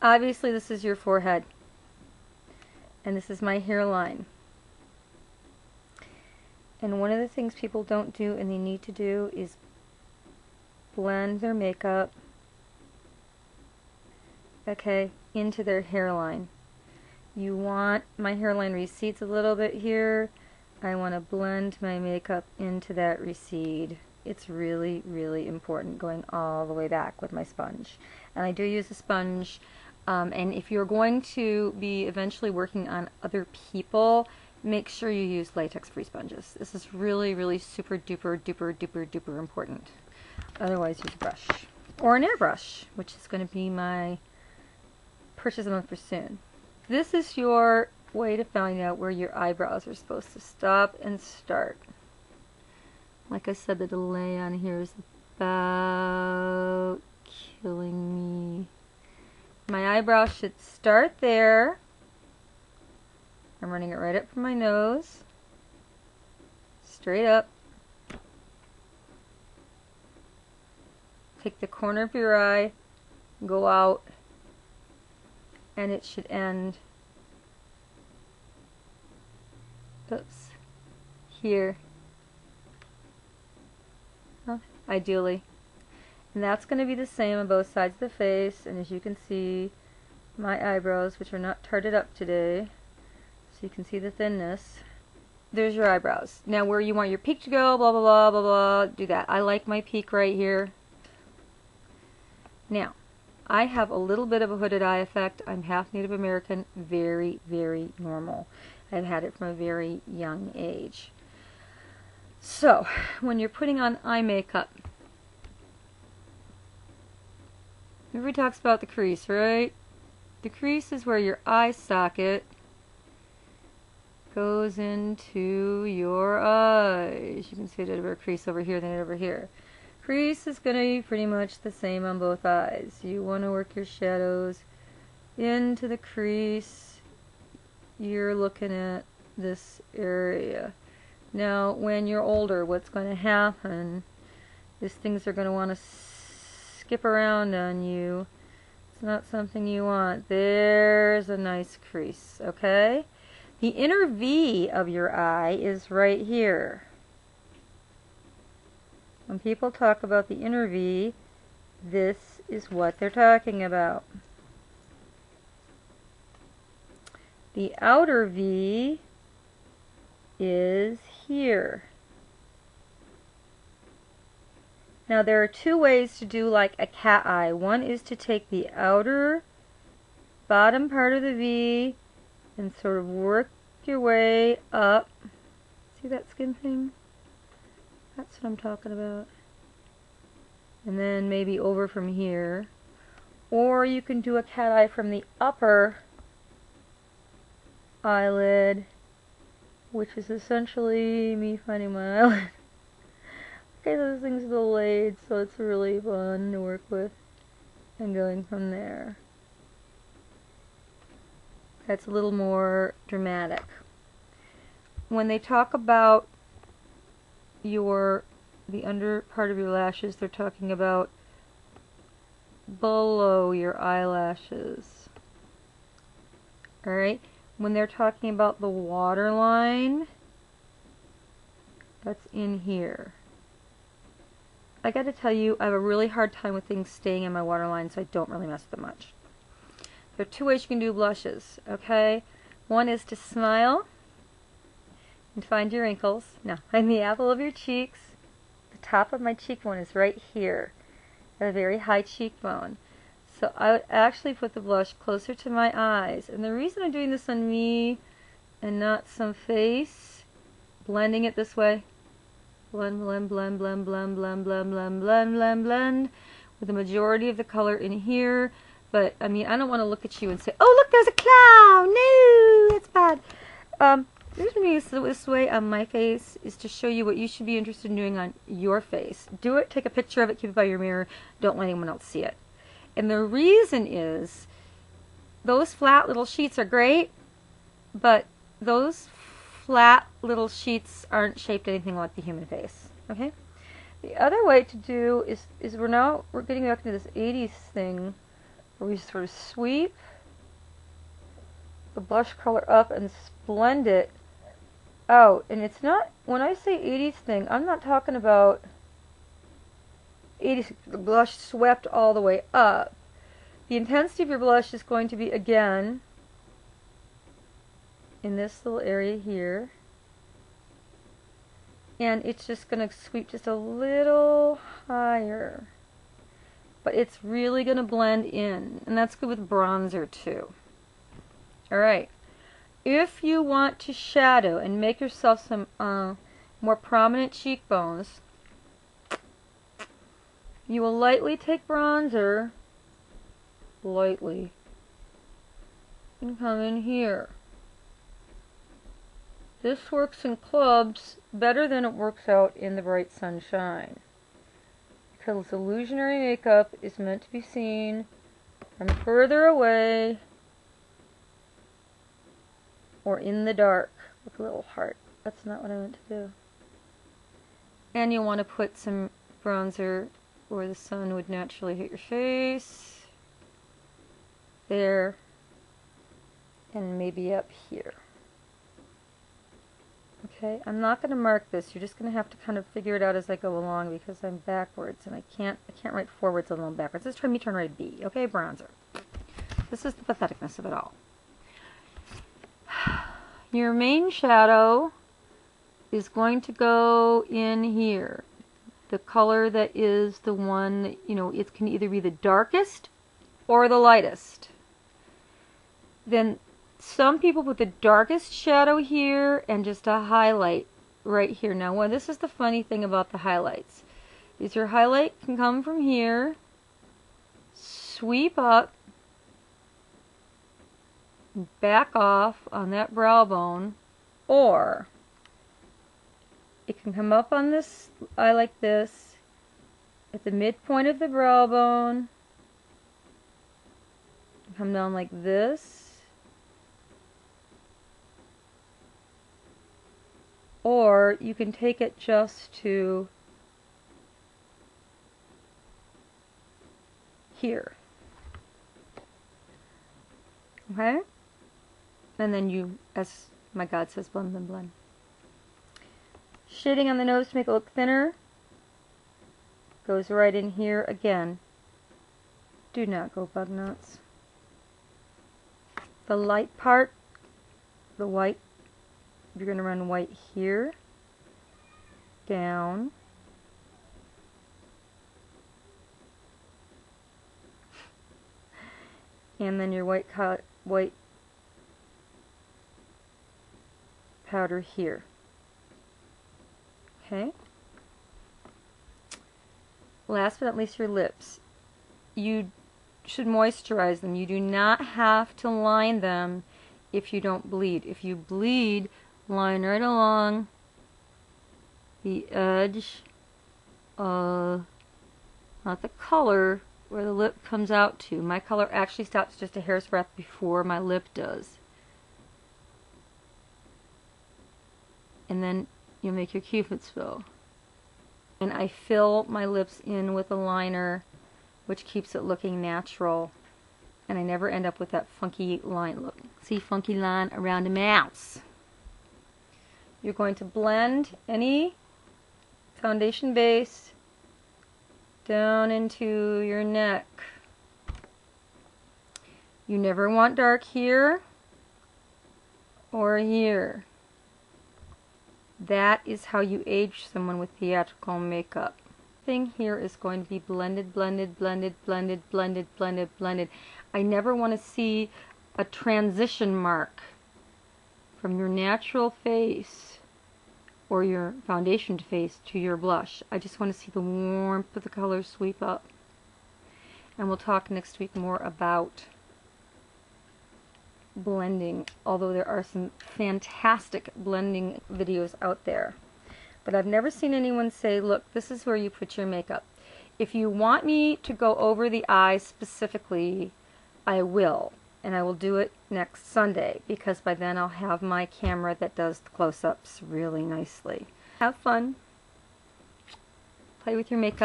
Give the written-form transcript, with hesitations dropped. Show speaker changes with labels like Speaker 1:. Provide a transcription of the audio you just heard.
Speaker 1: obviously this is your forehead. And this is my hairline. And one of the things people don't do and they need to do is blend their makeup, okay, into their hairline. You want, my hairline recedes a little bit here. I want to blend my makeup into that recede. It's really, really important, going all the way back with my sponge. And I do use a sponge. And if you're going to be eventually working on other people, make sure you use latex-free sponges. This is really, really super duper duper duper duper important. Otherwise, use a brush or an airbrush, which is going to be my purchase of the month for soon. This is your way to find out where your eyebrows are supposed to stop and start. Like I said, the delay on here is about killing me. My eyebrow should start there. I'm running it right up from my nose, straight up. Take the corner of your eye, go out, and it should end, oops, here, ideally. And that's going to be the same on both sides of the face. And as you can see, my eyebrows, which are not tarted up today, so you can see the thinness. There's your eyebrows. Now where you want your peak to go, blah, blah, blah, blah, blah, do that. I like my peak right here. Now, I have a little bit of a hooded eye effect. I'm half Native American, very, very normal. I've had it from a very young age. So, when you're putting on eye makeup, everybody talks about the crease, right? The crease is where your eye socket goes into your eyes. You can see a bit of a crease over here than over here. Crease is going to be pretty much the same on both eyes. You want to work your shadows into the crease. You're looking at this area. Now, when you're older, what's going to happen is things are going to want to skip around on you. It's not something you want. There's a nice crease, okay? The inner V of your eye is right here. When people talk about the inner V, this is what they're talking about. The outer V is here. Now there are two ways to do like a cat eye. One is to take the outer bottom part of the V and sort of work your way up. See that skin thing? That's what I'm talking about. And then maybe over from here. Or you can do a cat eye from the upper eyelid, which is essentially me finding my eyelid. Okay, those things are delayed, so it's really fun to work with. And going from there. That's a little more dramatic. When they talk about the under part of your lashes, they're talking about below your eyelashes. Alright? When they're talking about the waterline, that's in here. I gotta tell you, I have a really hard time with things staying in my waterline, so I don't really mess with them much. There are two ways you can do blushes, okay? One is to smile and find your wrinkles. Now, find the apple of your cheeks. The top of my cheekbone is right here. I have a very high cheekbone. So I would actually put the blush closer to my eyes. And the reason I'm doing this on me and not some face, blending it this way. Blend, blend, blend, blend, blend, blend, blend, blend, blend, blend, blend, with the majority of the color in here. But, I mean, I don't want to look at you and say, oh, look, there's a cloud! No, that's bad. The reason I'm doing this way on my face is to show you what you should be interested in doing on your face. Do it, take a picture of it, keep it by your mirror, don't let anyone else see it. And the reason is, those flat little sheets are great, but those flat little sheets aren't shaped anything like the human face, okay? The other way to do is we're getting back into this 80s thing where we sort of sweep the blush color up and blend it out. And it's not, when I say 80s thing, I'm not talking about 80s blush swept all the way up. The intensity of your blush is going to be, again, in this little area here. And it's just going to sweep just a little higher. But it's really going to blend in. And that's good with bronzer too. Alright. If you want to shadow and make yourself some more prominent cheekbones, you will lightly take bronzer, lightly, and come in here. This works in clubs better than it works out in the bright sunshine, because illusionary makeup is meant to be seen from further away or in the dark with a little heart. That's not what I meant to do. And you want to put some bronzer where the sun would naturally hit your face. There. And maybe up here. Okay, I'm not going to mark this. You're just going to have to kind of figure it out as I go along, because I'm backwards and I can't write forwards and I'm backwards. Let's try me turn right B. Okay, bronzer. This is the patheticness of it all. Your main shadow is going to go in here. The color that is the one that, you know, it can either be the darkest or the lightest. Then some people put the darkest shadow here and just a highlight right here. Now, this is the funny thing about the highlights, is your highlight can come from here, sweep up, back off on that brow bone, or it can come up on this eye like this, at the midpoint of the brow bone, come down like this, or you can take it just to here. Okay? And then you, as my God says, blend, blend, blend. Shading on the nose to make it look thinner goes right in here again. Do not go bug nuts. The light part, the white, you're going to run white here, down, and then your white powder here. Okay. Last but not least, your lips. You should moisturize them. You do not have to line them if you don't bleed. If you bleed, line right along the edge of, not the color, where the lip comes out to. My color actually stops just a hair's breadth before my lip does. And then you make your Cupid's fill. And I fill my lips in with a liner, which keeps it looking natural. And I never end up with that funky line. Look, see, funky line around the mouth. You're going to blend any foundation base down into your neck. You never want dark here or here. That is how you age someone with theatrical makeup. Thing here is going to be blended, blended, blended, blended, blended, blended, blended. I never want to see a transition mark from your natural face or your foundation face to your blush. I just want to see the warmth of the color sweep up. And we'll talk next week more about blending, although there are some fantastic blending videos out there. But I've never seen anyone say, look, this is where you put your makeup. If you want me to go over the eyes specifically, I will. And I will do it next Sunday, because by then I'll have my camera that does the close-ups really nicely. Have fun. Play with your makeup.